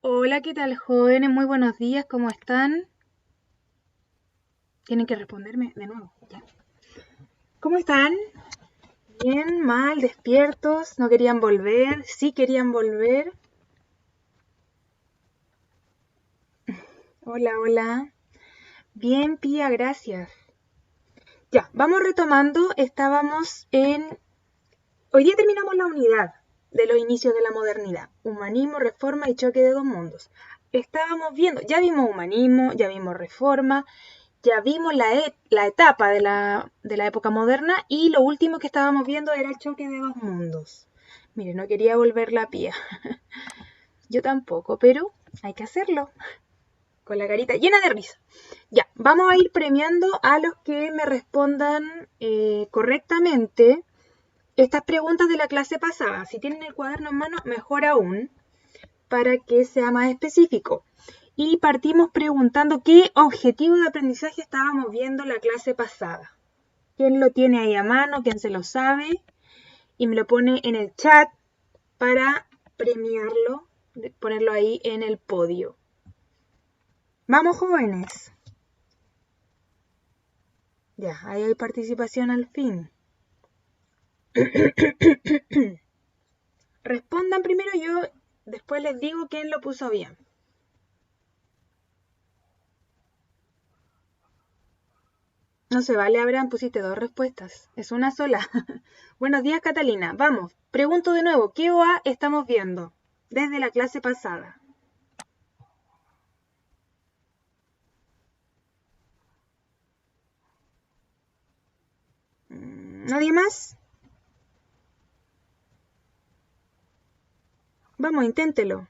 Hola, ¿qué tal, jóvenes? Muy buenos días, ¿cómo están? Tienen que responderme de nuevo. Ya. ¿Cómo están? Bien, mal, despiertos, no querían volver, sí querían volver. Hola, hola. Bien, Pía, gracias. Ya, vamos retomando, estábamos en... Hoy día terminamos la unidad de los inicios de la modernidad, humanismo, reforma y choque de dos mundos. Estábamos viendo, ya vimos humanismo, ya vimos reforma, ya vimos la etapa de la época moderna y lo último que estábamos viendo era el choque de dos mundos. Mire, no quería volver la pía. Yo tampoco, pero hay que hacerlo. Con la carita llena de risa. Ya, vamos a ir premiando a los que me respondan correctamente estas preguntas de la clase pasada. Si tienen el cuaderno en mano, mejor aún, para que sea más específico. Y partimos preguntando qué objetivo de aprendizaje estábamos viendo la clase pasada. ¿Quién lo tiene ahí a mano? ¿Quién se lo sabe? Y me lo pone en el chat para premiarlo, ponerlo ahí en el podio. Vamos, jóvenes. Ya, ahí hay participación al fin. Respondan primero, yo después les digo quién lo puso bien. No se vale, Abraham, pusiste dos respuestas. Es una sola. Buenos días, Catalina. Vamos, pregunto de nuevo, ¿qué OA estamos viendo desde la clase pasada? ¿Nadie más? Vamos, inténtelo.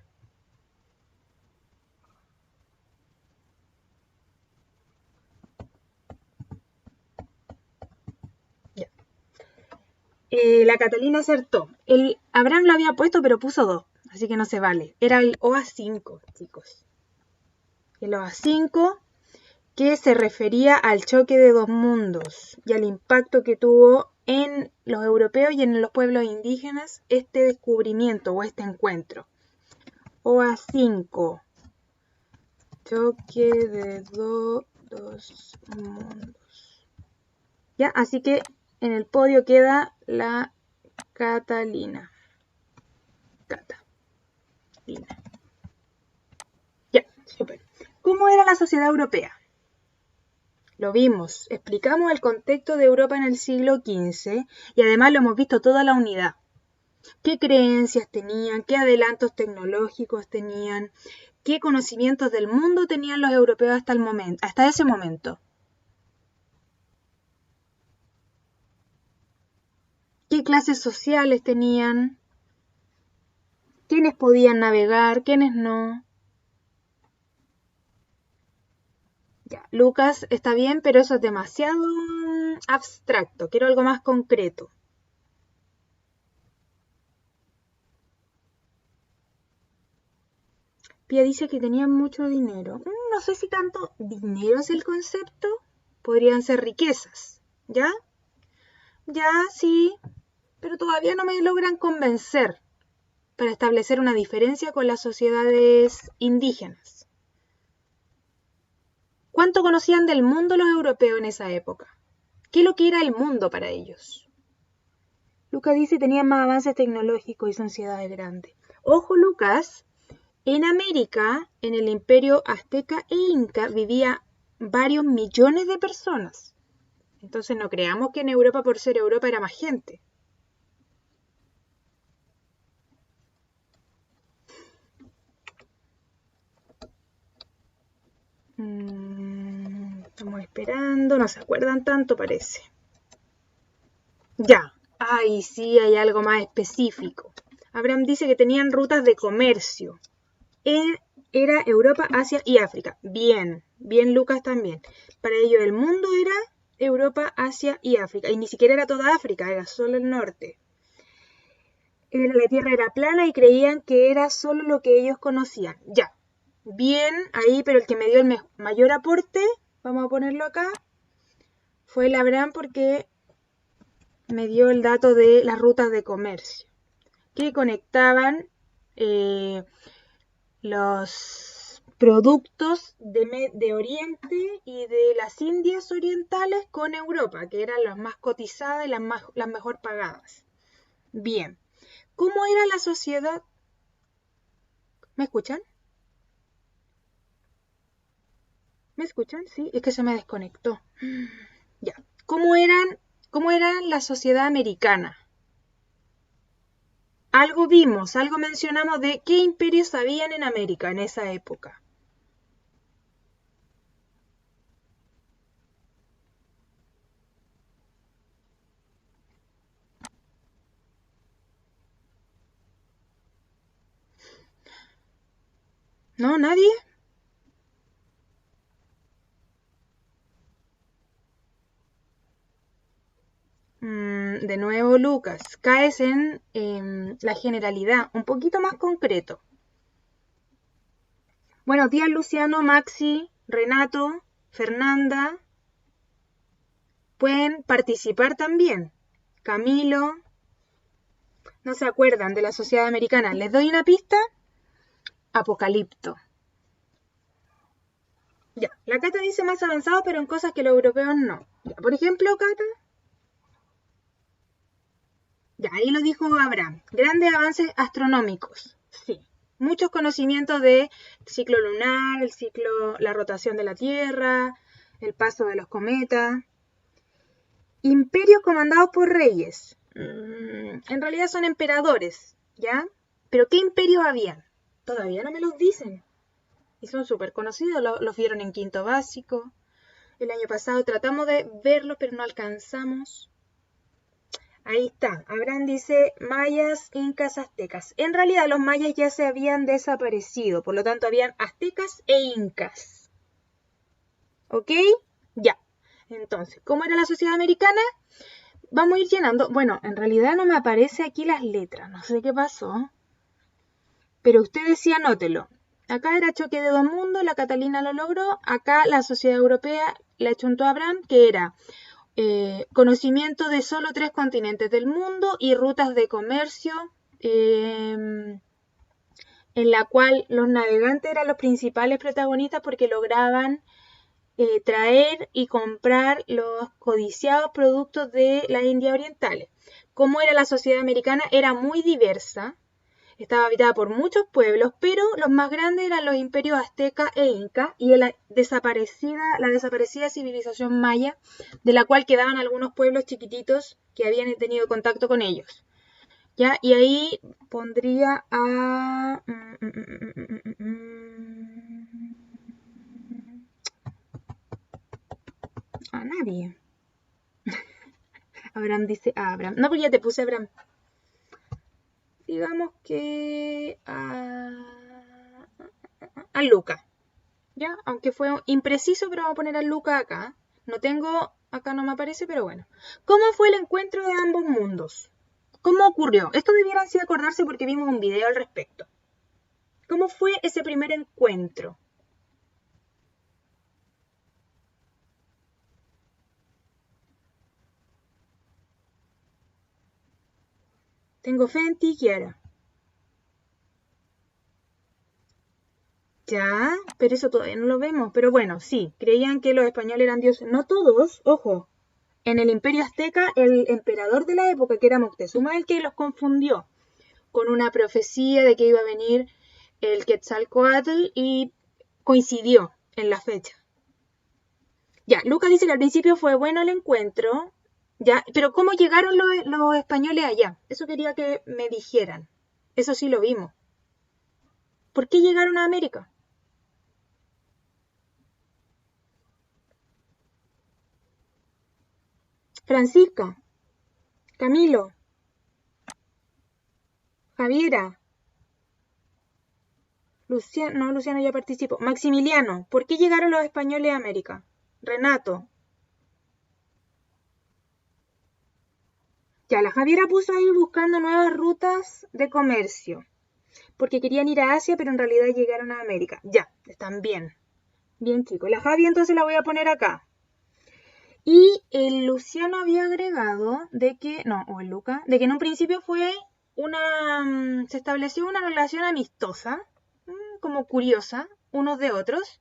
Ya. La Catalina acertó. El Abraham lo había puesto, pero puso dos, así que no se vale. Era el OA5, chicos. El OA5 que se refería al choque de dos mundos y al impacto que tuvo en los europeos y en los pueblos indígenas este descubrimiento o este encuentro. OA5, choque de dos mundos. Ya, así que en el podio queda la Catalina. Catalina. Ya, súper. ¿Cómo era la sociedad europea? Lo vimos, explicamos el contexto de Europa en el siglo XV y además lo hemos visto toda la unidad. ¿Qué creencias tenían? ¿Qué adelantos tecnológicos tenían? ¿Qué conocimientos del mundo tenían los europeos hasta ese momento? ¿Qué clases sociales tenían? ¿Quiénes podían navegar? ¿Quiénes no? Ya, Lucas está bien, pero eso es demasiado abstracto. Quiero algo más concreto. Pia dice que tenían mucho dinero. No sé si tanto dinero es el concepto. Podrían ser riquezas. ¿Ya? Ya, sí. Pero todavía no me logran convencer para establecer una diferencia con las sociedades indígenas. ¿Cuánto conocían del mundo los europeos en esa época? ¿Qué es lo que era el mundo para ellos? Lucas dice que tenían más avances tecnológicos y sociedades grandes. Ojo, Lucas, en América, en el imperio azteca e inca, vivía varios millones de personas. Entonces no creamos que en Europa, por ser Europa, era más gente. Estamos esperando, no se acuerdan tanto, parece. Ya, ay, sí, hay algo más específico. Abraham dice que tenían rutas de comercio. Era Europa, Asia y África. Bien, bien Lucas también. Para ellos el mundo era Europa, Asia y África. Y ni siquiera era toda África, era solo el norte. La Tierra era plana y creían que era solo lo que ellos conocían. Ya, bien ahí, pero el que me dio el mayor aporte, vamos a ponerlo acá, fue el Abraham porque me dio el dato de las rutas de comercio que conectaban, eh, los productos de Oriente y de las Indias orientales con Europa, que eran las más cotizadas y las mejor pagadas. Bien, ¿cómo era la sociedad? ¿Me escuchan? ¿Me escuchan? Sí, es que se me desconectó. Ya. ¿Cómo era la sociedad americana? Algo vimos, algo mencionamos de qué imperios habían en América en esa época. ¿No? ¿Nadie? De nuevo, Lucas, caes en la generalidad, un poquito más concreto. Buenos días, Luciano, Maxi, Renato, Fernanda. Pueden participar también. Camilo. ¿No se acuerdan de la sociedad americana? ¿Les doy una pista? Apocalipto. Ya, la Cata dice más avanzado, pero en cosas que los europeos no. Ya, por ejemplo, Cata. Ya, ahí lo dijo Abraham. Grandes avances astronómicos. Sí. Muchos conocimientos del ciclo lunar, la rotación de la Tierra, el paso de los cometas. Imperios comandados por reyes. En realidad son emperadores, ¿ya? Pero ¿qué imperios habían? Todavía no me los dicen. Y son súper conocidos, los vieron en quinto básico. El año pasado tratamos de verlos, pero no alcanzamos. Ahí está. Abraham dice mayas, incas, aztecas. En realidad los mayas ya se habían desaparecido, por lo tanto habían aztecas e incas. ¿Ok? Ya. Entonces, ¿cómo era la sociedad americana? Vamos a ir llenando. Bueno, en realidad no me aparece aquí las letras, no sé qué pasó. Pero usted decía, anótelo. Acá era choque de dos mundos, la Catalina lo logró. Acá la sociedad europea la chuntó a Abraham, que era conocimiento de solo 3 continentes del mundo y rutas de comercio, en la cual los navegantes eran los principales protagonistas porque lograban traer y comprar los codiciados productos de las Indias orientales. ¿Cómo era la sociedad americana? Era muy diversa. Estaba habitada por muchos pueblos, pero los más grandes eran los imperios azteca e inca y la desaparecida civilización maya, de la cual quedaban algunos pueblos chiquititos que habían tenido contacto con ellos. ¿Ya? Y ahí pondría a nadie. Abraham dice a Abraham. No, porque ya te puse Abraham. Digamos que a Luca. ¿Ya? Aunque fue impreciso, pero vamos a poner a Luca acá. No tengo, acá no me aparece, pero bueno. ¿Cómo fue el encuentro de ambos mundos? ¿Cómo ocurrió? Esto debieran sí acordarse porque vimos un video al respecto. ¿Cómo fue ese primer encuentro? Tengo fe en ti, Kiara. Ya, pero eso todavía no lo vemos. Pero bueno, sí, creían que los españoles eran dioses. No todos, ojo. En el Imperio Azteca, el emperador de la época, que era Moctezuma, el que los confundió con una profecía de que iba a venir el Quetzalcóatl y coincidió en la fecha. Ya, Lucas dice que al principio fue bueno el encuentro, ya, pero ¿cómo llegaron los españoles allá? Eso quería que me dijeran. Eso sí lo vimos. ¿Por qué llegaron a América? Francisca, Camilo, Javiera, Luciano, no, Luciano ya participó. Maximiliano, ¿por qué llegaron los españoles a América? Renato. Ya, la Javiera puso ahí buscando nuevas rutas de comercio. Porque querían ir a Asia, pero en realidad llegaron a América. Ya, están bien. Bien, chicos. La Javi entonces la voy a poner acá. Y el Luciano había agregado de que, no, o el Luca, de que en un principio fue se estableció una relación amistosa. como curiosa unos de otros,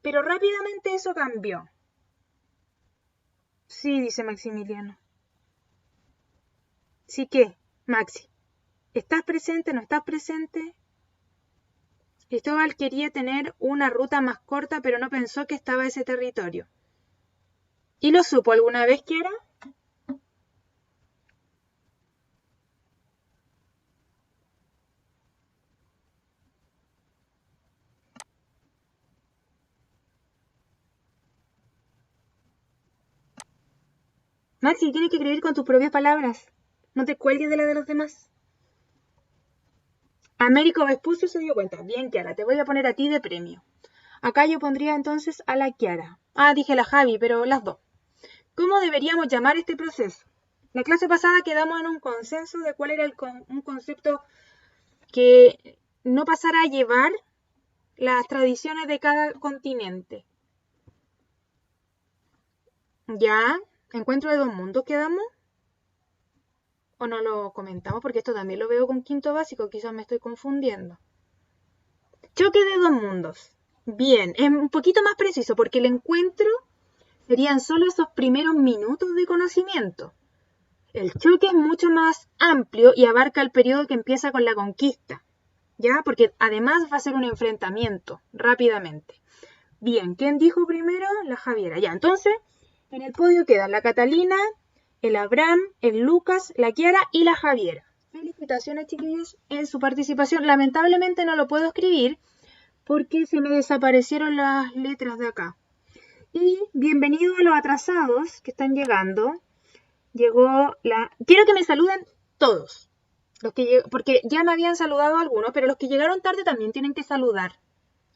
pero rápidamente eso cambió. Sí, dice Maximiliano. ¿Sí qué, Maxi? ¿Estás presente? ¿No estás presente? Cristóbal quería tener una ruta más corta, pero no pensó que estaba ese territorio. ¿Y lo supo alguna vez que era? Maxi, tienes que creer con tus propias palabras. No te cuelgues de la de los demás. Américo Vespucio se dio cuenta. Bien, Kiara, te voy a poner a ti de premio. Acá yo pondría entonces a la Kiara. Ah, dije la Javi, pero las dos. ¿Cómo deberíamos llamar este proceso? La clase pasada quedamos en un consenso de cuál era un concepto que no pasara a llevar las tradiciones de cada continente. ¿Ya? ¿Encuentro de dos mundos quedamos? ¿O no lo comentamos? Porque esto también lo veo con quinto básico, quizás me estoy confundiendo. Choque de dos mundos. Bien, es un poquito más preciso porque el encuentro serían solo esos primeros minutos de conocimiento. El choque es mucho más amplio y abarca el periodo que empieza con la conquista, ¿ya? Porque además va a ser un enfrentamiento rápidamente. Bien, ¿quién dijo primero? La Javiera. Ya, entonces, en el podio quedan la Catalina, el Abraham, el Lucas, la Kiara y la Javiera. Felicitaciones, chiquillos, en su participación. Lamentablemente no lo puedo escribir porque se me desaparecieron las letras de acá. Y bienvenido a los atrasados que están llegando. Llegó la... Quiero que me saluden todos. Porque ya me habían saludado algunos, pero los que llegaron tarde también tienen que saludar.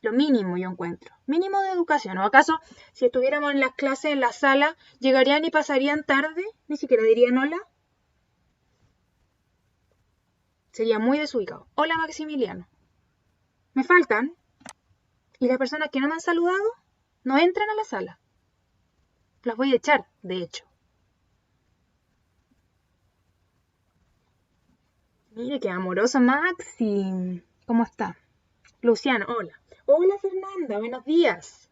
Lo mínimo yo encuentro. Mínimo de educación. ¿O acaso si estuviéramos en las clases, en la sala, llegarían y pasarían tarde? Ni siquiera dirían hola. Sería muy desubicado. Hola Maximiliano. Me faltan. Y las personas que no me han saludado no entran a la sala. Las voy a echar, de hecho. Mire qué amoroso Maxi. ¿Cómo está? Luciano, hola. Hola Fernanda, buenos días.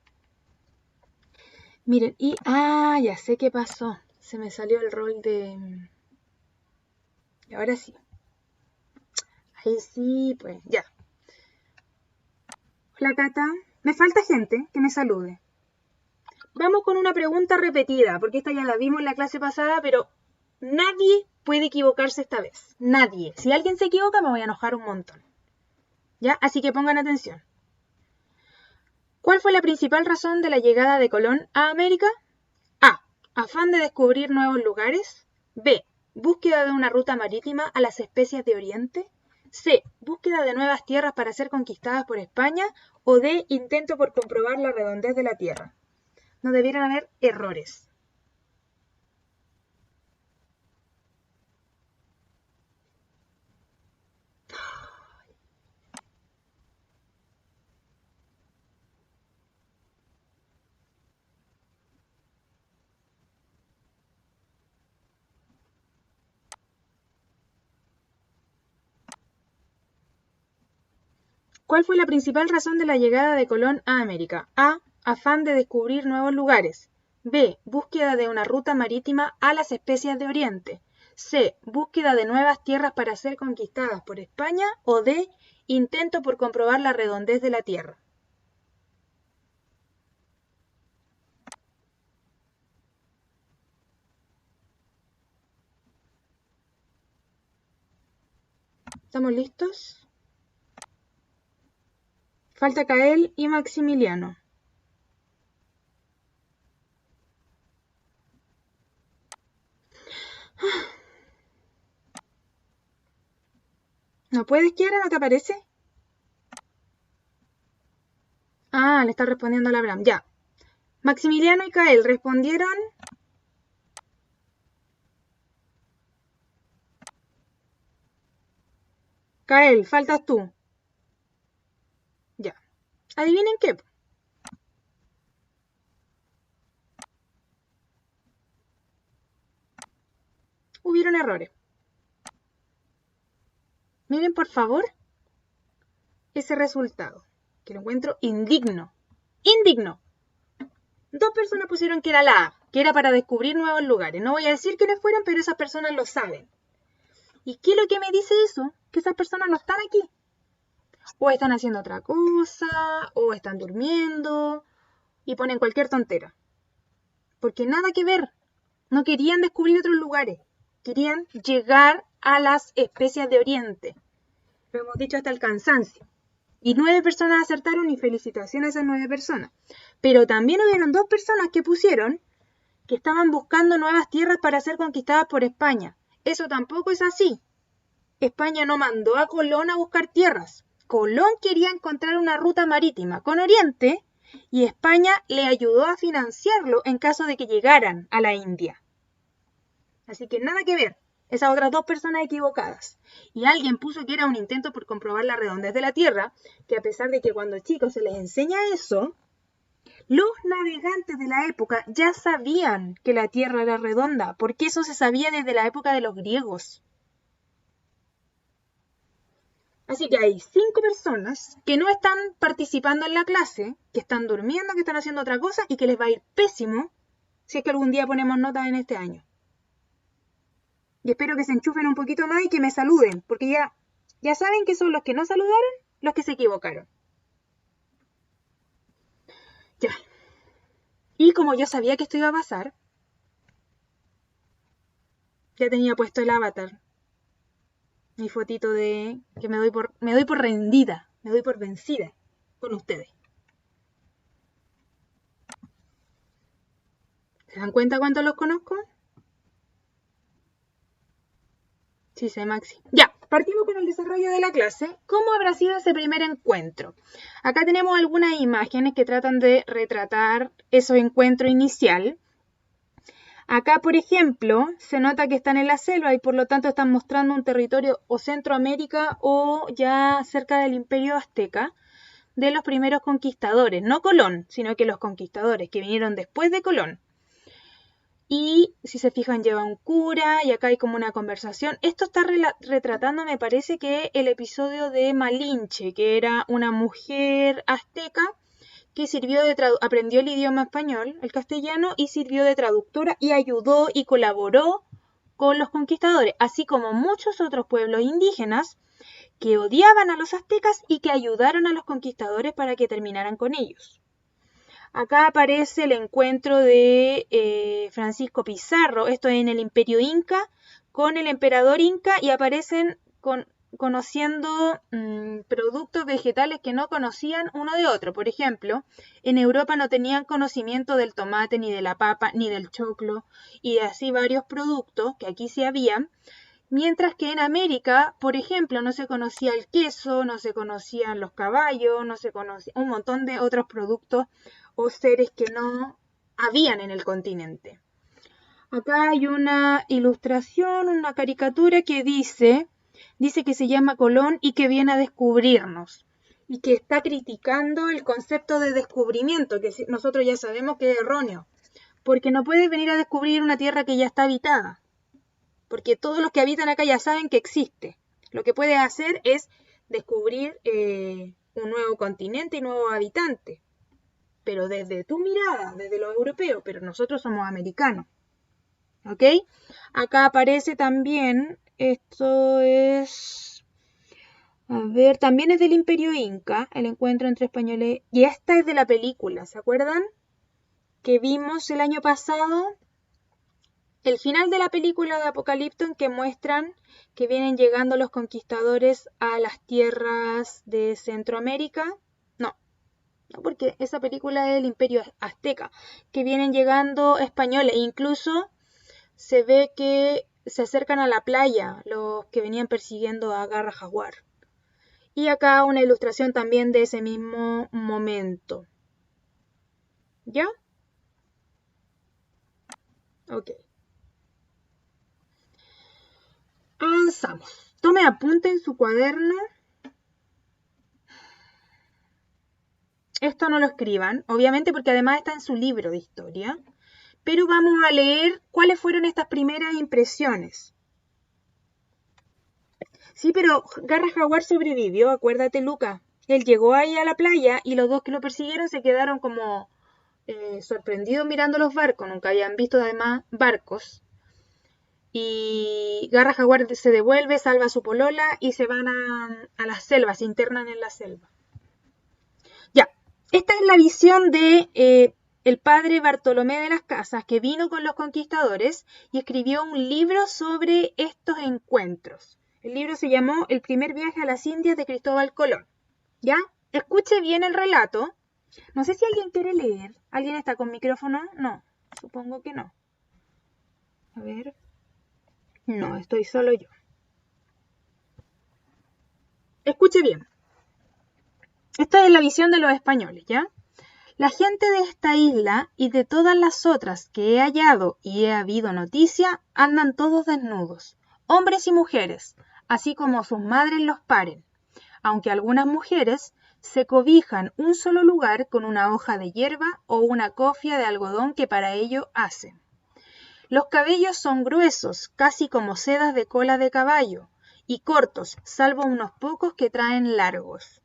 Miren, y... Ah, ya sé qué pasó. Se me salió el rol de... Y ahora sí. Ahí sí, pues, ya. Hola Cata. Me falta gente que me salude. Vamos con una pregunta repetida, porque esta ya la vimos en la clase pasada, pero nadie puede equivocarse esta vez. Nadie. Si alguien se equivoca, me voy a enojar un montón. ¿Ya? Así que pongan atención. ¿Cuál fue la principal razón de la llegada de Colón a América? A. Afán de descubrir nuevos lugares. B. Búsqueda de una ruta marítima a las especies de Oriente. C. Búsqueda de nuevas tierras para ser conquistadas por España. O D. Intento por comprobar la redondez de la Tierra. No debieran haber errores. ¿Cuál fue la principal razón de la llegada de Colón a América? A. Afán de descubrir nuevos lugares. B. Búsqueda de una ruta marítima a las especies de Oriente. C. Búsqueda de nuevas tierras para ser conquistadas por España. O D. Intento por comprobar la redondez de la Tierra. ¿Estamos listos? Falta Kael y Maximiliano. ¿No puedes, Kiara? ¿No te aparece? Ah, le está respondiendo a Abraham. Ya. Maximiliano y Kael respondieron. Kael, faltas tú. Ya. ¿Adivinen qué? Hubieron errores. Miren, por favor. ese resultado, que lo encuentro indigno. Indigno. 2 personas pusieron que era la A, que era para descubrir nuevos lugares. No voy a decir quiénes fueron, pero esas personas lo saben. ¿Y qué es lo que me dice eso? Que esas personas no están aquí. O están haciendo otra cosa, o están durmiendo, y ponen cualquier tontera. Porque nada que ver. No querían descubrir otros lugares. Querían llegar a las especies de Oriente. Lo hemos dicho hasta el cansancio. Y 9 personas acertaron y felicitaciones a esas 9 personas. Pero también hubieron 2 personas que pusieron que estaban buscando nuevas tierras para ser conquistadas por España. Eso tampoco es así. España no mandó a Colón a buscar tierras. Colón quería encontrar una ruta marítima con Oriente y España le ayudó a financiarlo en caso de que llegaran a la India. Así que nada que ver. Esas otras 2 personas equivocadas. Y alguien puso que era un intento por comprobar la redondez de la Tierra, que a pesar de que cuando chicos se les enseña eso, los navegantes de la época ya sabían que la Tierra era redonda, porque eso se sabía desde la época de los griegos. Así que hay 5 personas que no están participando en la clase, que están durmiendo, que están haciendo otra cosa y que les va a ir pésimo si es que algún día ponemos notas en este año. Y espero que se enchufen un poquito más y que me saluden, porque ya saben que son los que no saludaron, los que se equivocaron. Ya. Y como yo sabía que esto iba a pasar, ya tenía puesto el avatar. Mi fotito de que me doy por rendida, me doy por vencida con ustedes. ¿Se dan cuenta cuánto los conozco? Sí, sé, Maxi. Ya, partimos con el desarrollo de la clase. ¿Cómo habrá sido ese primer encuentro? Acá tenemos algunas imágenes que tratan de retratar ese encuentro inicial. Acá, por ejemplo, se nota que están en la selva y por lo tanto están mostrando un territorio o Centroamérica o ya cerca del Imperio Azteca de los primeros conquistadores. No Colón, sino que los conquistadores que vinieron después de Colón. Y si se fijan lleva un cura y acá hay como una conversación. Esto está retratando, me parece que el episodio de Malinche, que era una mujer azteca que aprendió el idioma español, el castellano, y sirvió de traductora y ayudó y colaboró con los conquistadores, así como muchos otros pueblos indígenas que odiaban a los aztecas y que ayudaron a los conquistadores para que terminaran con ellos. Acá aparece el encuentro de Francisco Pizarro, esto es en el Imperio Inca, con el emperador Inca y aparecen conociendo productos vegetales que no conocían uno de otro. Por ejemplo, en Europa no tenían conocimiento del tomate, ni de la papa, ni del choclo, y así varios productos que aquí sí habían. Mientras que en América, por ejemplo, no se conocía el queso, no se conocían los caballos, no se conocía un montón de otros productos o seres que no habían en el continente. Acá hay una ilustración, una caricatura que dice que se llama Colón y que viene a descubrirnos y que está criticando el concepto de descubrimiento, que nosotros ya sabemos que es erróneo, porque no puedes venir a descubrir una tierra que ya está habitada, porque todos los que habitan acá ya saben que existe. Lo que puedes hacer es descubrir un nuevo continente y nuevos habitantes, pero desde tu mirada, desde lo europeo, pero nosotros somos americanos. ¿Ok? Acá aparece también, esto es, a ver, también es del Imperio Inca, el encuentro entre españoles, y esta es de la película, ¿se acuerdan? Que vimos el año pasado, el final de la película de Apocalipto en que muestran que vienen llegando los conquistadores a las tierras de Centroamérica. No, porque esa película es del Imperio Azteca, que vienen llegando españoles, incluso se ve que se acercan a la playa los que venían persiguiendo a Garra Jaguar. Y acá una ilustración también de ese mismo momento. ¿Ya? Ok. Avanzamos. Tome apunte en su cuaderno. Esto no lo escriban, obviamente porque además está en su libro de historia. Pero vamos a leer cuáles fueron estas primeras impresiones. Sí, pero Garra Jaguar sobrevivió, acuérdate, Luca. Él llegó ahí a la playa y los dos que lo persiguieron se quedaron como sorprendidos mirando los barcos, nunca habían visto además barcos. Y Garra Jaguar se devuelve, salva a su polola y se van a la selva, se internan en la selva. Ya, esta es la visión de el padre Bartolomé de las Casas, que vino con los conquistadores y escribió un libro sobre estos encuentros. El libro se llamó El primer viaje a las Indias de Cristóbal Colón. ¿Ya? Escuche bien el relato. No sé si alguien quiere leer. ¿Alguien está con micrófono? No, supongo que no. A ver. No, estoy solo yo. Escuche bien. Esta es la visión de los españoles, ¿ya? La gente de esta isla y de todas las otras que he hallado y he habido noticia, andan todos desnudos, hombres y mujeres, así como sus madres los paren, aunque algunas mujeres se cobijan un solo lugar con una hoja de hierba o una cofia de algodón que para ello hacen. Los cabellos son gruesos, casi como sedas de cola de caballo, y cortos, salvo unos pocos que traen largos.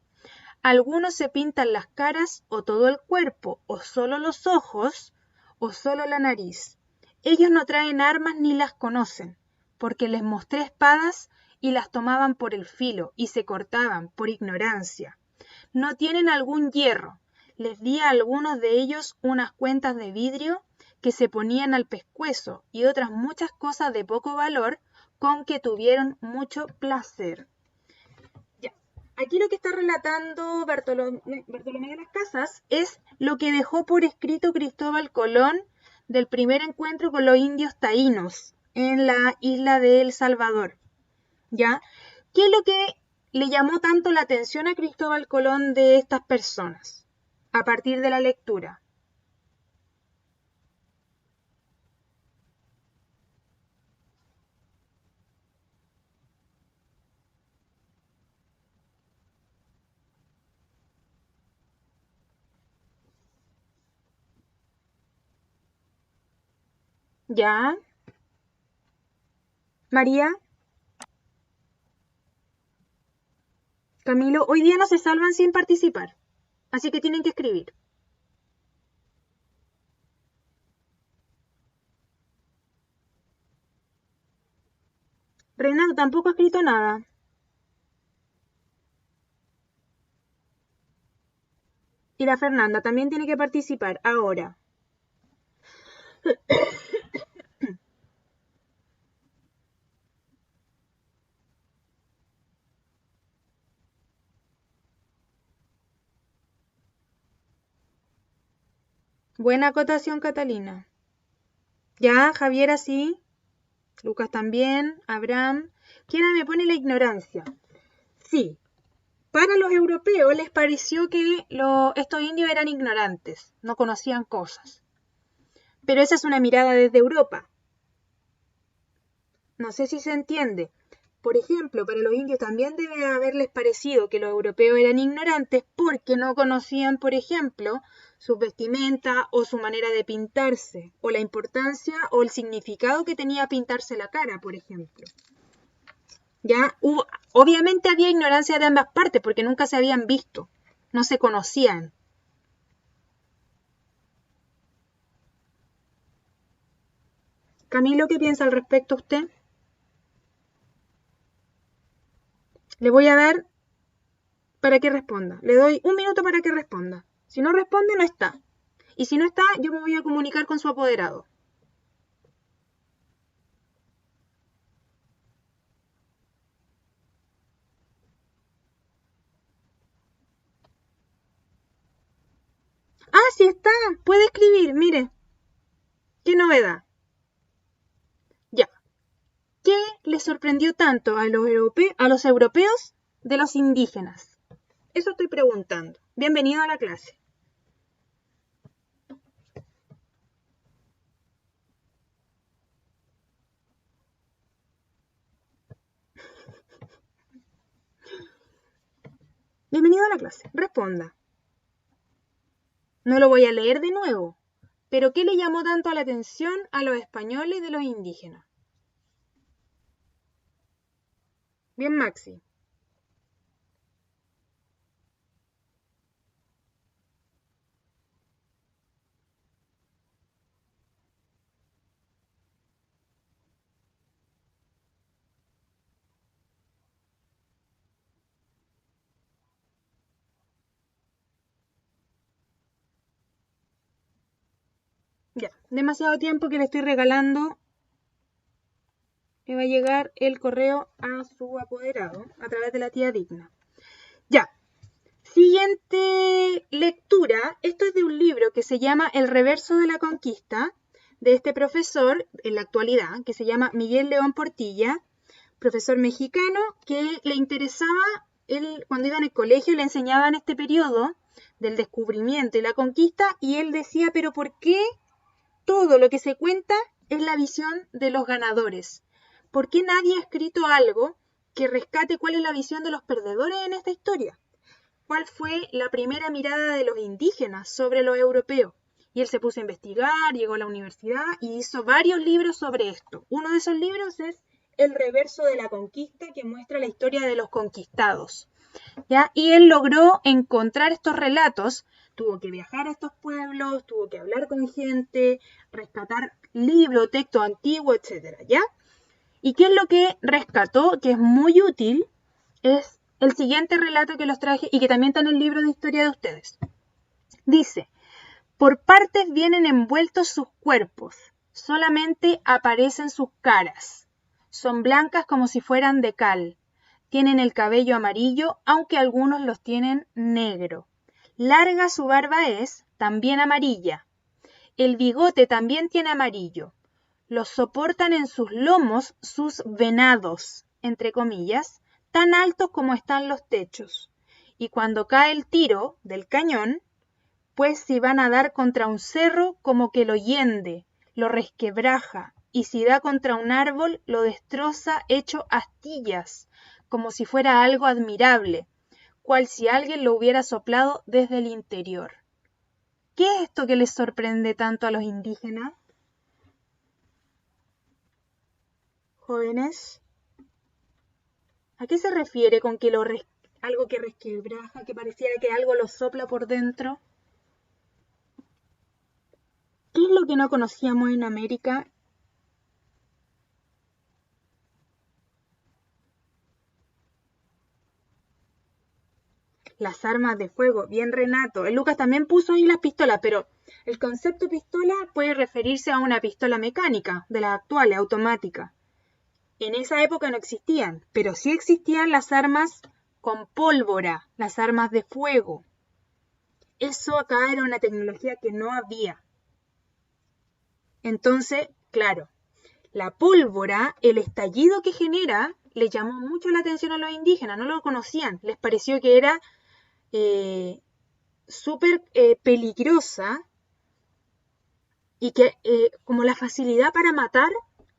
Algunos se pintan las caras o todo el cuerpo, o solo los ojos, o solo la nariz. Ellos no traen armas ni las conocen, porque les mostré espadas y las tomaban por el filo y se cortaban por ignorancia. No tienen algún hierro. Les di a algunos de ellos unas cuentas de vidrio que se ponían al pescuezo y otras muchas cosas de poco valor con que tuvieron mucho placer. Aquí lo que está relatando Bartolomé de las Casas es lo que dejó por escrito Cristóbal Colón del primer encuentro con los indios taínos en la isla de El Salvador. ¿Ya? ¿Qué es lo que le llamó tanto la atención a Cristóbal Colón de estas personas a partir de la lectura? ¿Ya? María, Camilo, hoy día no se salvan sin participar, así que tienen que escribir. Renato tampoco ha escrito nada. Y la Fernanda también tiene que participar ahora. Buena acotación, Catalina. Ya, Javiera sí, Lucas también, Abraham. ¿Quién me pone la ignorancia? Sí, para los europeos les pareció que estos indios eran ignorantes, no conocían cosas. Pero esa es una mirada desde Europa. No sé si se entiende. Por ejemplo, para los indios también debe haberles parecido que los europeos eran ignorantes porque no conocían, por ejemplo, su vestimenta o su manera de pintarse, o la importancia o el significado que tenía pintarse la cara, por ejemplo. Ya obviamente había ignorancia de ambas partes porque nunca se habían visto, no se conocían. Camilo, ¿qué piensa al respecto usted? Le voy a dar para que responda. Le doy un minuto para que responda. Si no responde, no está. Y si no está, yo me voy a comunicar con su apoderado. Ah, sí está. Puede escribir, mire. Qué novedad. Ya. ¿Qué les sorprendió tanto a los europeos de los indígenas? Eso estoy preguntando. Bienvenido a la clase. Bienvenido a la clase. Responda. No lo voy a leer de nuevo. Pero ¿qué le llamó tanto la atención a los españoles de los indígenas? Bien, Maxi. Ya, demasiado tiempo que le estoy regalando. Le va a llegar el correo a su apoderado a través de la tía Digna. Ya, siguiente lectura. Esto es de un libro que se llama El reverso de la conquista, de este profesor en la actualidad, que se llama Miguel León Portilla, profesor mexicano que le interesaba, él cuando iba en el colegio le enseñaban este periodo del descubrimiento y la conquista, y él decía, pero ¿por qué todo lo que se cuenta es la visión de los ganadores? ¿Por qué nadie ha escrito algo que rescate cuál es la visión de los perdedores en esta historia? ¿Cuál fue la primera mirada de los indígenas sobre los europeos? Y él se puso a investigar, llegó a la universidad y hizo varios libros sobre esto. Uno de esos libros es El reverso de la conquista, que muestra la historia de los conquistados, ¿ya? Y él logró encontrar estos relatos, tuvo que viajar a estos pueblos, tuvo que hablar con gente, rescatar libros, texto antiguo, etcétera, ¿ya? ¿Y qué es lo que rescató, que es muy útil? Es el siguiente relato que los traje y que también está en el libro de historia de ustedes. Dice, por partes vienen envueltos sus cuerpos, solamente aparecen sus caras. Son blancas como si fueran de cal. Tienen el cabello amarillo, aunque algunos los tienen negro. Larga su barba es, también amarilla. El bigote también tiene amarillo. Los soportan en sus lomos sus venados, entre comillas, tan altos como están los techos. Y cuando cae el tiro del cañón, pues si van a dar contra un cerro, como que lo hiende, lo resquebraja, y si da contra un árbol, lo destroza hecho astillas, como si fuera algo admirable, cual si alguien lo hubiera soplado desde el interior. ¿Qué es esto que les sorprende tanto a los indígenas? Jóvenes, ¿a qué se refiere con que algo que resquebraja, que pareciera que algo lo sopla por dentro? ¿Qué es lo que no conocíamos en América? Las armas de fuego, bien Renato. El Lucas también puso ahí las pistolas, pero el concepto pistola puede referirse a una pistola mecánica, de las actuales, automática. En esa época no existían, pero sí existían las armas con pólvora, las armas de fuego. Eso acá era una tecnología que no había. Entonces, claro, la pólvora, el estallido que genera, le llamó mucho la atención a los indígenas, no lo conocían, les pareció que era súper peligrosa y que como la facilidad para matar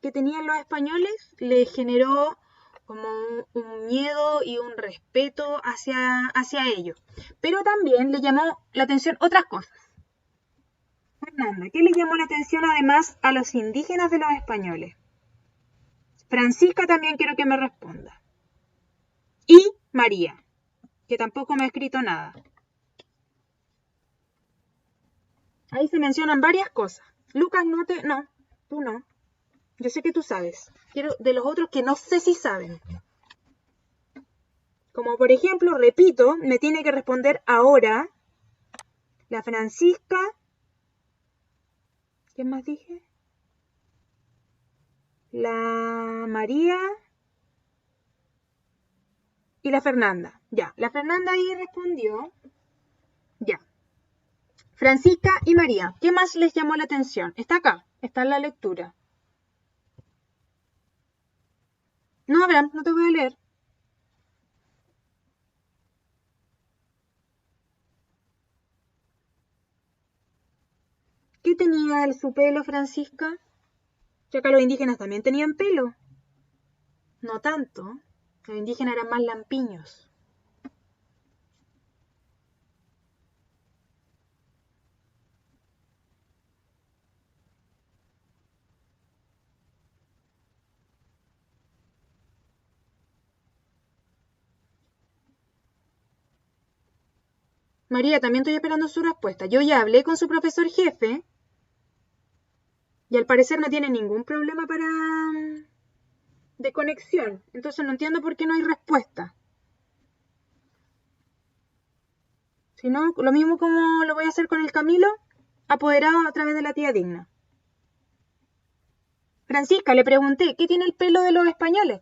que tenían los españoles les generó como un miedo y un respeto hacia ellos. Pero también le llamó la atención otras cosas. Fernanda, ¿qué le llamó la atención además a los indígenas de los españoles? Francisca también quiero que me responda. Y María, que tampoco me ha escrito nada. Ahí se mencionan varias cosas. Lucas, no, tú no. Yo sé que tú sabes. Quiero de los otros que no sé si saben. Como por ejemplo, repito, me tiene que responder ahora la Francisca. ¿Qué más dije? La María y la Fernanda. Ya, la Fernanda ahí respondió. Ya. Francisca y María, ¿qué más les llamó la atención? Está acá, está en la lectura. No, Abraham, no te voy a leer. ¿Qué tenía en su pelo, Francisca? Ya que los indígenas también tenían pelo. No tanto. Los indígenas eran más lampiños. María, también estoy esperando su respuesta. Yo ya hablé con su profesor jefe y al parecer no tiene ningún problema de conexión. Entonces no entiendo por qué no hay respuesta. Si no, lo mismo como lo voy a hacer con el Camilo, apoderados a través de la tía digna. Francisca, le pregunté, ¿qué tiene el pelo de los españoles?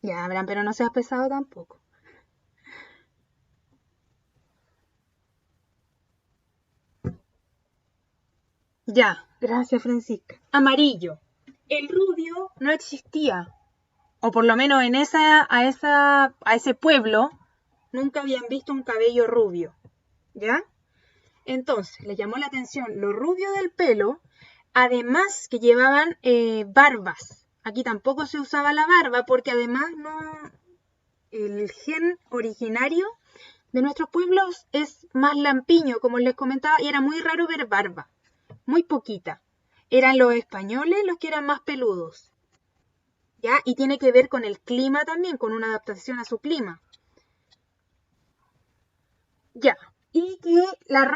Ya, Abraham, pero no seas pesado tampoco. Ya, gracias, Francisca. Amarillo. El rubio no existía. O por lo menos en a ese pueblo, nunca habían visto un cabello rubio. ¿Ya? Entonces, les llamó la atención lo rubio del pelo, además que llevaban barbas. Aquí tampoco se usaba la barba porque además no, el gen originario de nuestros pueblos es más lampiño, como les comentaba, y era muy raro ver barba, muy poquita. Eran los españoles los que eran más peludos, ¿ya? Y tiene que ver con el clima también, con una adaptación a su clima. Ya. Y que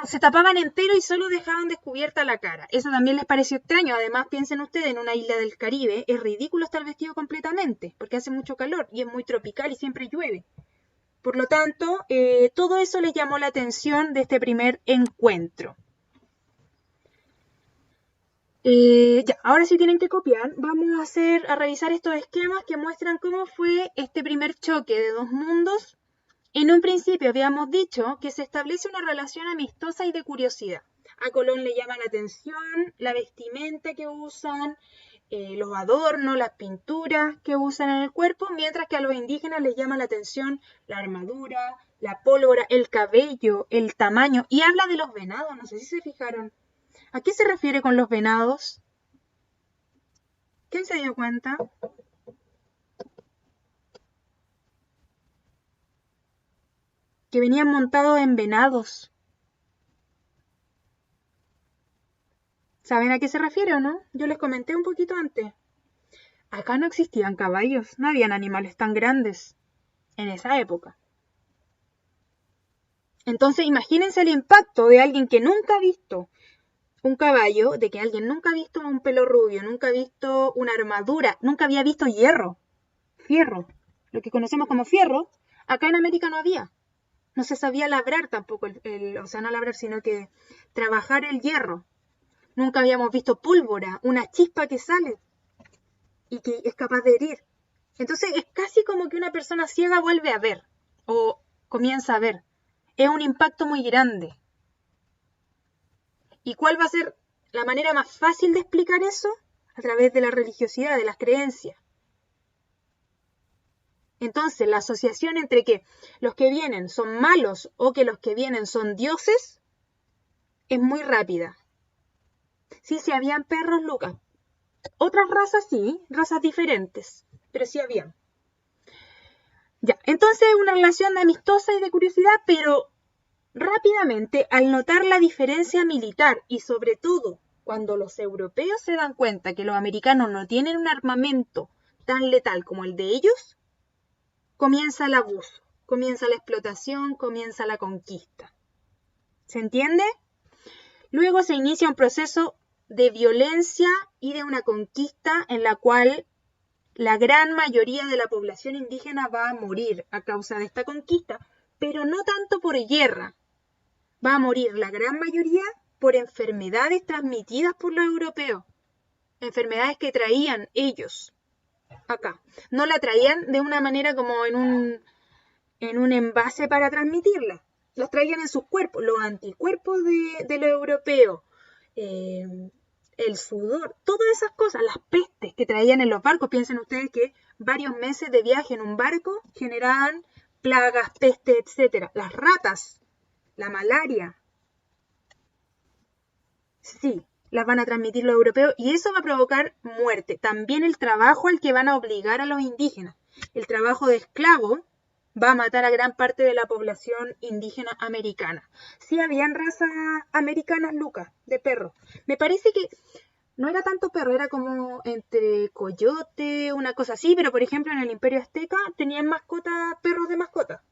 se tapaban entero y solo dejaban descubierta la cara. Eso también les pareció extraño. Además, piensen ustedes, en una isla del Caribe es ridículo estar vestido completamente, porque hace mucho calor y es muy tropical y siempre llueve. Por lo tanto, todo eso les llamó la atención de este primer encuentro. Ya, ahora sí tienen que copiar. Vamos a revisar estos esquemas que muestran cómo fue este primer choque de dos mundos. En un principio habíamos dicho que se establece una relación amistosa y de curiosidad. A Colón le llama la atención la vestimenta que usan, los adornos, las pinturas que usan en el cuerpo, mientras que a los indígenas les llama la atención la armadura, la pólvora, el cabello, el tamaño, y habla de los venados, no sé si se fijaron. ¿A qué se refiere con los venados? ¿Quién se dio cuenta? Que venían montados en venados. ¿Saben a qué se refiere o no? Yo les comenté un poquito antes. Acá no existían caballos, no habían animales tan grandes en esa época. Entonces imagínense el impacto de alguien que nunca ha visto un caballo, de que alguien nunca ha visto un pelo rubio, nunca ha visto una armadura, nunca había visto fierro, lo que conocemos como fierro, acá en América no había. No se sabía labrar tampoco, o sea, no labrar, sino que trabajar el hierro. Nunca habíamos visto pólvora, una chispa que sale y que es capaz de herir. Entonces es casi como que una persona ciega vuelve a ver o comienza a ver. Es un impacto muy grande. ¿Y cuál va a ser la manera más fácil de explicar eso? A través de la religiosidad, de las creencias. Entonces, la asociación entre que los que vienen son malos o que los que vienen son dioses es muy rápida. Sí, sí habían perros, Lucas. Otras razas sí, razas diferentes, pero sí habían. Ya, entonces una relación amistosa y de curiosidad, pero rápidamente, al notar la diferencia militar y sobre todo cuando los europeos se dan cuenta que los americanos no tienen un armamento tan letal como el de ellos, comienza el abuso, comienza la explotación, comienza la conquista. ¿Se entiende? Luego se inicia un proceso de violencia y de una conquista en la cual la gran mayoría de la población indígena va a morir a causa de esta conquista, pero no tanto por guerra. Va a morir la gran mayoría por enfermedades transmitidas por los europeos, enfermedades que traían ellos acá. No la traían de una manera como en un envase para transmitirla, las traían en sus cuerpos, los anticuerpos de los europeos, el sudor, todas esas cosas, las pestes que traían en los barcos. Piensen ustedes que varios meses de viaje en un barco generaban plagas, pestes, etc. Las ratas, la malaria, sí, las van a transmitir los europeos y eso va a provocar muerte. También el trabajo al que van a obligar a los indígenas. El trabajo de esclavo va a matar a gran parte de la población indígena americana. Sí habían razas americanas, Lucas, de perros. Me parece que no era tanto perro, era como entre coyote, una cosa así, pero por ejemplo en el Imperio Azteca tenían perros de mascota.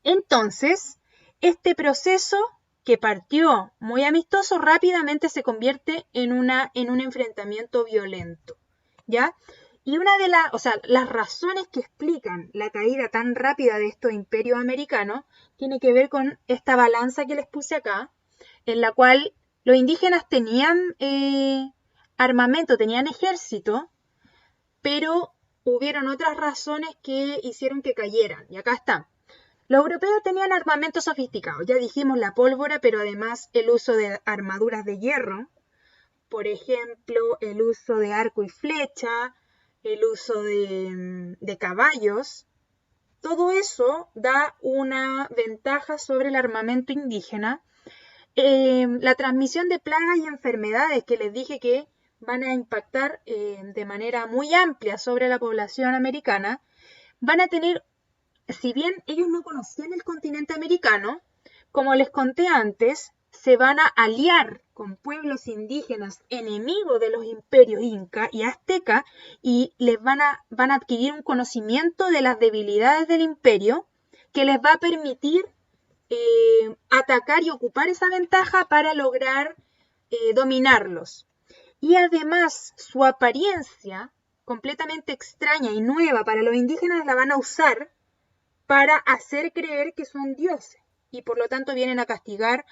Entonces, este proceso que partió muy amistoso, rápidamente se convierte en un enfrentamiento violento, ¿ya? Y una de las razones que explican la caída tan rápida de estos imperios americanos tiene que ver con esta balanza que les puse acá, en la cual los indígenas tenían armamento, tenían ejército, pero hubieron otras razones que hicieron que cayeran. Y acá están. Los europeos tenían armamento sofisticado, ya dijimos la pólvora, pero además el uso de armaduras de hierro, por ejemplo, el uso de arco y flecha, el uso de caballos. Todo eso da una ventaja sobre el armamento indígena. La transmisión de plagas y enfermedades que les dije que van a impactar de manera muy amplia sobre la población americana, van a tener, si bien ellos no conocían el continente americano, como les conté antes, se van a aliar con pueblos indígenas enemigos de los imperios inca y azteca y les van a adquirir un conocimiento de las debilidades del imperio que les va a permitir atacar y ocupar esa ventaja para lograr dominarlos. Y además su apariencia completamente extraña y nueva para los indígenas la van a usar para hacer creer que son dioses y por lo tanto vienen a castigar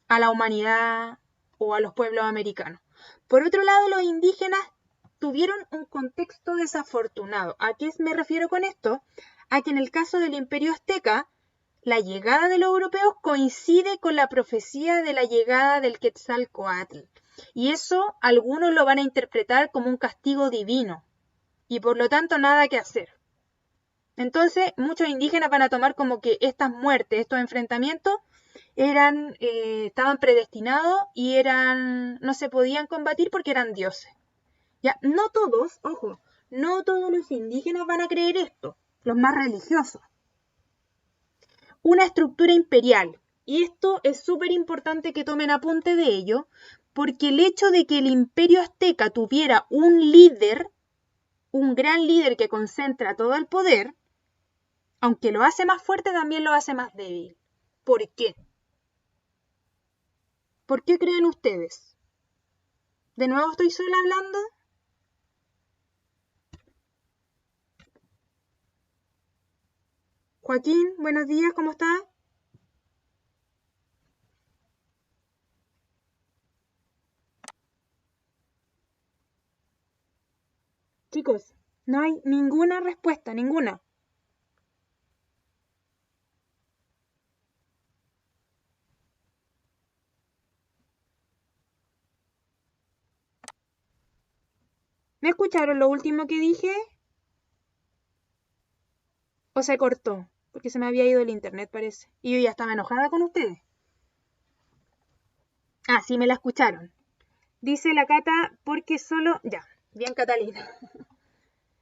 a la humanidad o a los pueblos americanos. Por otro lado, los indígenas tuvieron un contexto desafortunado. ¿A qué me refiero con esto? A que en el caso del Imperio Azteca, la llegada de los europeos coincide con la profecía de la llegada del Quetzalcóatl. Y eso algunos lo van a interpretar como un castigo divino. Y por lo tanto nada que hacer. Entonces muchos indígenas van a tomar como que estas muertes, estos enfrentamientos, estaban predestinados y no se podían combatir porque eran dioses. Ya, no todos, ojo, no todos los indígenas van a creer esto, los más religiosos. Una estructura imperial. Y esto es súper importante que tomen apunte de ello, porque el hecho de que el imperio azteca tuviera un líder, un gran líder que concentra todo el poder, aunque lo hace más fuerte, también lo hace más débil. ¿Por qué? ¿Por qué creen ustedes? ¿De nuevo estoy sola hablando? Joaquín, buenos días, ¿cómo estás? Chicos, no hay ninguna respuesta, ninguna. ¿Me escucharon lo último que dije? ¿O se cortó? Porque se me había ido el internet, parece. Y yo ya estaba enojada con ustedes. Ah, sí, me la escucharon. Dice la Cata, porque solo... Ya, bien Catalina.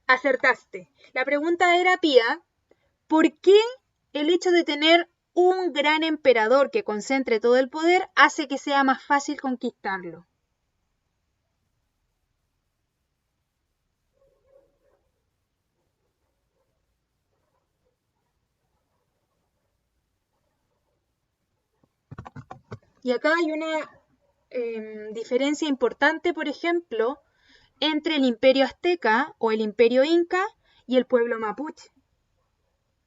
Acertaste. La pregunta era, Pía, ¿por qué el hecho de tener un gran emperador que concentre todo el poder hace que sea más fácil conquistarlo? Y acá hay una diferencia importante, por ejemplo, entre el imperio azteca o el imperio inca y el pueblo mapuche.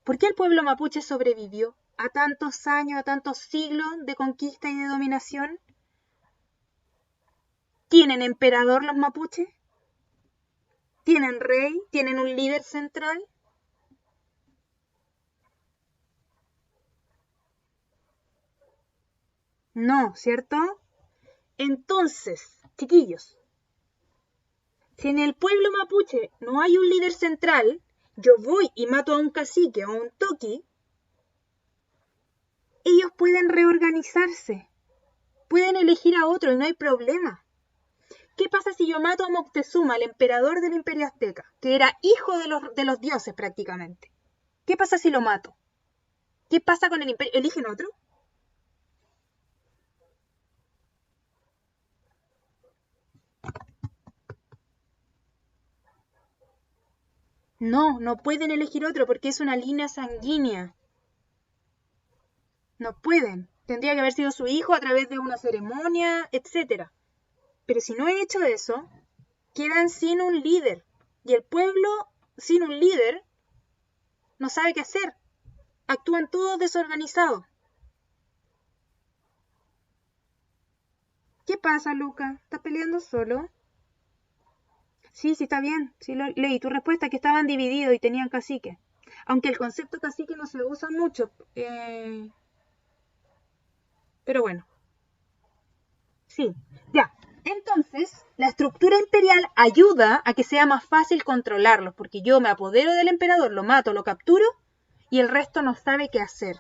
¿Por qué el pueblo mapuche sobrevivió a tantos años, a tantos siglos de conquista y de dominación? ¿Tienen emperador los mapuches? ¿Tienen rey? ¿Tienen un líder central? No, ¿cierto? Entonces, chiquillos, si en el pueblo mapuche no hay un líder central, yo voy y mato a un cacique o a un toqui, ellos pueden reorganizarse, pueden elegir a otro y no hay problema. ¿Qué pasa si yo mato a Moctezuma, el emperador del Imperio Azteca, que era hijo de los dioses prácticamente? ¿Qué pasa si lo mato? ¿Qué pasa con el imperio? ¿Eligen otro? No, no pueden elegir otro porque es una línea sanguínea. No pueden. Tendría que haber sido su hijo a través de una ceremonia, etc. Pero si no he hecho eso, quedan sin un líder. Y el pueblo, sin un líder, no sabe qué hacer. Actúan todos desorganizados. ¿Qué pasa, Luca? ¿Estás peleando solo? Sí, está bien. Sí, leí tu respuesta, que estaban divididos y tenían cacique. Aunque el concepto cacique no se usa mucho. Pero bueno. Sí, ya. Entonces, la estructura imperial ayuda a que sea más fácil controlarlos, porque yo me apodero del emperador, lo mato, lo capturo, y el resto no sabe qué hacer.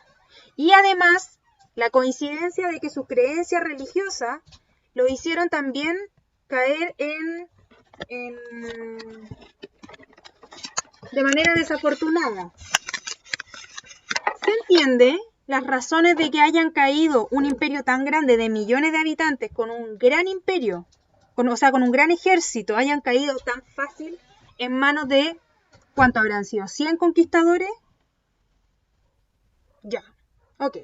Y además, la coincidencia de que su creencia religiosa lo hicieron también caer de manera desafortunada. Se entiende las razones de que hayan caído un imperio tan grande de millones de habitantes con un gran imperio, con un gran ejército, hayan caído tan fácil en manos de, ¿cuánto habrán sido? ¿100 conquistadores? Ya, ok.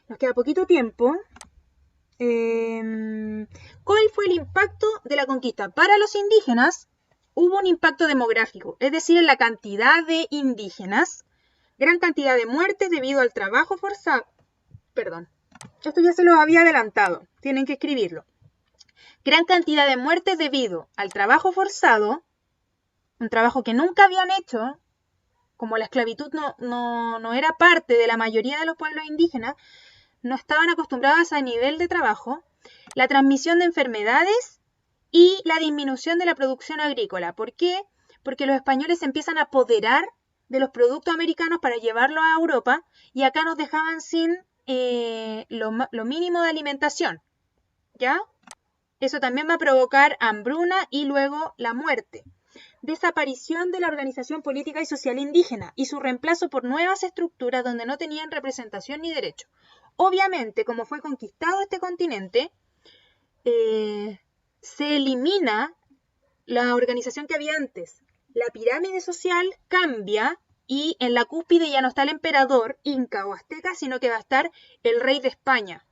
Nos queda poquito tiempo. ¿Cuál fue el impacto de la conquista? Para los indígenas hubo un impacto demográfico, es decir, en la cantidad de indígenas, gran cantidad de muertes debido al trabajo forzado. Perdón, esto ya se los había adelantado, tienen que escribirlo. Gran cantidad de muertes debido al trabajo forzado, un trabajo que nunca habían hecho, como la esclavitud no era parte de la mayoría de los pueblos indígenas, no estaban acostumbradas a ese nivel de trabajo, la transmisión de enfermedades y la disminución de la producción agrícola. ¿Por qué? Porque los españoles se empiezan a apoderar de los productos americanos para llevarlos a Europa y acá nos dejaban sin lo mínimo de alimentación, ¿ya? Eso también va a provocar hambruna y luego la muerte. Desaparición de la organización política y social indígena y su reemplazo por nuevas estructuras donde no tenían representación ni derecho. Obviamente, como fue conquistado este continente, se elimina la organización que había antes. La pirámide social cambia y en la cúspide ya no está el emperador inca o azteca, sino que va a estar el rey de España,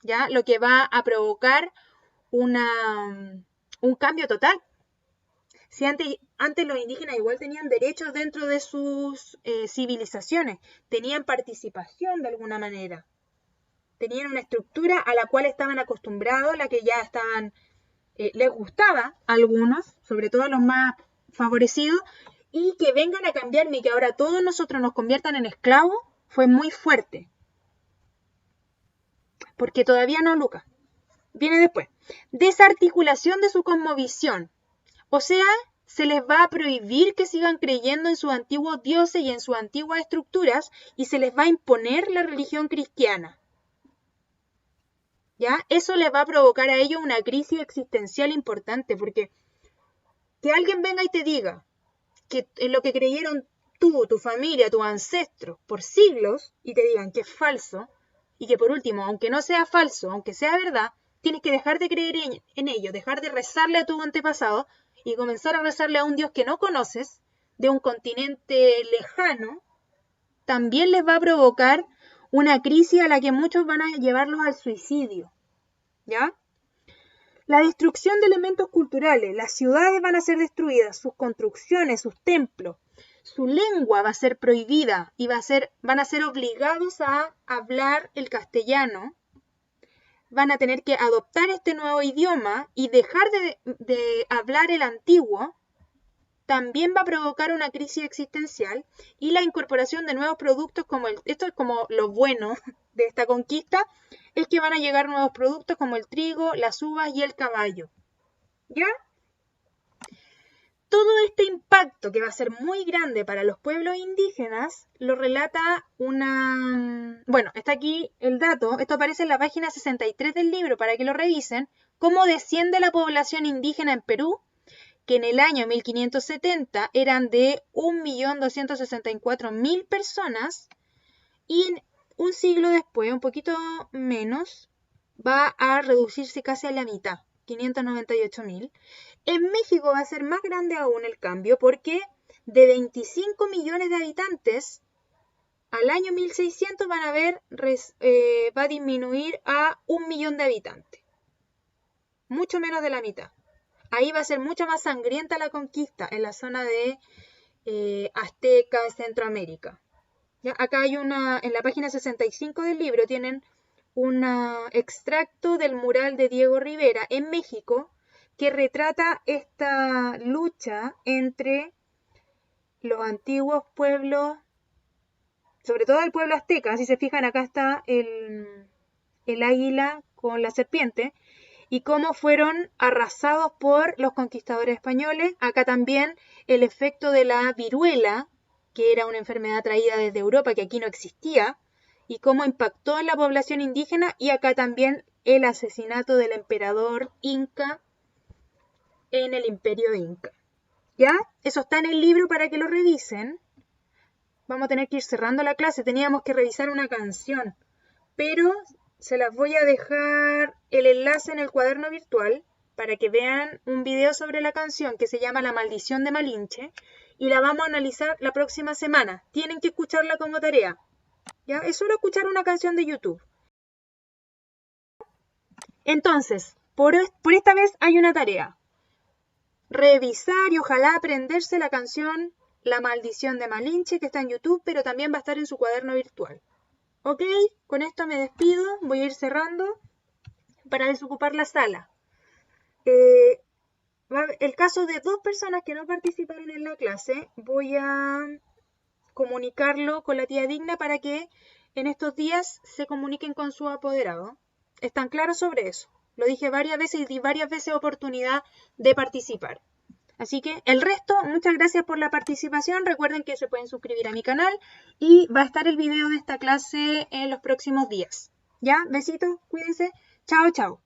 ¿ya? Lo que va a provocar un cambio total. Si antes los indígenas igual tenían derechos dentro de sus civilizaciones, tenían participación de alguna manera, tenían una estructura a la cual estaban acostumbrados, la que ya estaban, les gustaba a algunos, sobre todo a los más favorecidos, y que vengan a cambiarme y que ahora todos nosotros nos conviertan en esclavos, fue muy fuerte. Porque todavía no, Lucas. Viene después. Desarticulación de su cosmovisión. O sea, se les va a prohibir que sigan creyendo en sus antiguos dioses y en sus antiguas estructuras y se les va a imponer la religión cristiana. ¿Ya? Eso les va a provocar a ellos una crisis existencial importante porque que alguien venga y te diga que en lo que creyeron tú, tu familia, tus ancestros por siglos y te digan que es falso y que por último, aunque no sea falso, aunque sea verdad, tienes que dejar de creer en ello, dejar de rezarle a tu antepasado y comenzar a rezarle a un Dios que no conoces, de un continente lejano, también les va a provocar una crisis a la que muchos van a llevarlos al suicidio. ¿Ya? La destrucción de elementos culturales. Las ciudades van a ser destruidas, sus construcciones, sus templos. Su lengua va a ser prohibida y van a ser obligados a hablar el castellano. Van a tener que adoptar este nuevo idioma y dejar de hablar el antiguo. También va a provocar una crisis existencial y la incorporación de nuevos productos esto es como lo bueno de esta conquista, es que van a llegar nuevos productos como el trigo, las uvas y el caballo. ¿Ya? Todo este impacto que va a ser muy grande para los pueblos indígenas lo relata una... Bueno, está aquí el dato, esto aparece en la página 63 del libro para que lo revisen, cómo desciende la población indígena en Perú, que en el año 1570 eran de 1.264.000 personas y un siglo después, un poquito menos, va a reducirse casi a la mitad, 598.000. En México va a ser más grande aún el cambio porque de 25 millones de habitantes al año 1600 van a ver, va a disminuir a 1 millón de habitantes. Mucho menos de la mitad. Ahí va a ser mucho más sangrienta la conquista en la zona de Azteca, Centroamérica. ¿Ya? Acá hay en la página 65 del libro tienen un extracto del mural de Diego Rivera en México que retrata esta lucha entre los antiguos pueblos, sobre todo el pueblo azteca. Si se fijan, acá está el águila con la serpiente, y cómo fueron arrasados por los conquistadores españoles. Acá también el efecto de la viruela, que era una enfermedad traída desde Europa, que aquí no existía, y cómo impactó en la población indígena, y acá también el asesinato del emperador inca en el imperio inca. ¿Ya? Eso está en el libro para que lo revisen. Vamos a tener que ir cerrando la clase, teníamos que revisar una canción, pero se las voy a dejar el enlace en el cuaderno virtual para que vean un video sobre la canción que se llama La Maldición de Malinche y la vamos a analizar la próxima semana. Tienen que escucharla como tarea. ¿Ya? Es solo escuchar una canción de YouTube. Entonces, por esta vez hay una tarea. Revisar y ojalá aprenderse la canción La Maldición de Malinche, que está en YouTube, pero también va a estar en su cuaderno virtual. Ok, con esto me despido, voy a ir cerrando para desocupar la sala. El caso de 2 personas que no participaron en la clase, voy a comunicarlo con la tía Digna para que en estos días se comuniquen con su apoderado. ¿Están claros sobre eso? Lo dije varias veces y di varias veces oportunidad de participar. Así que el resto, muchas gracias por la participación. Recuerden que se pueden suscribir a mi canal y va a estar el video de esta clase en los próximos días. ¿Ya? Besitos, cuídense. Chao, chao.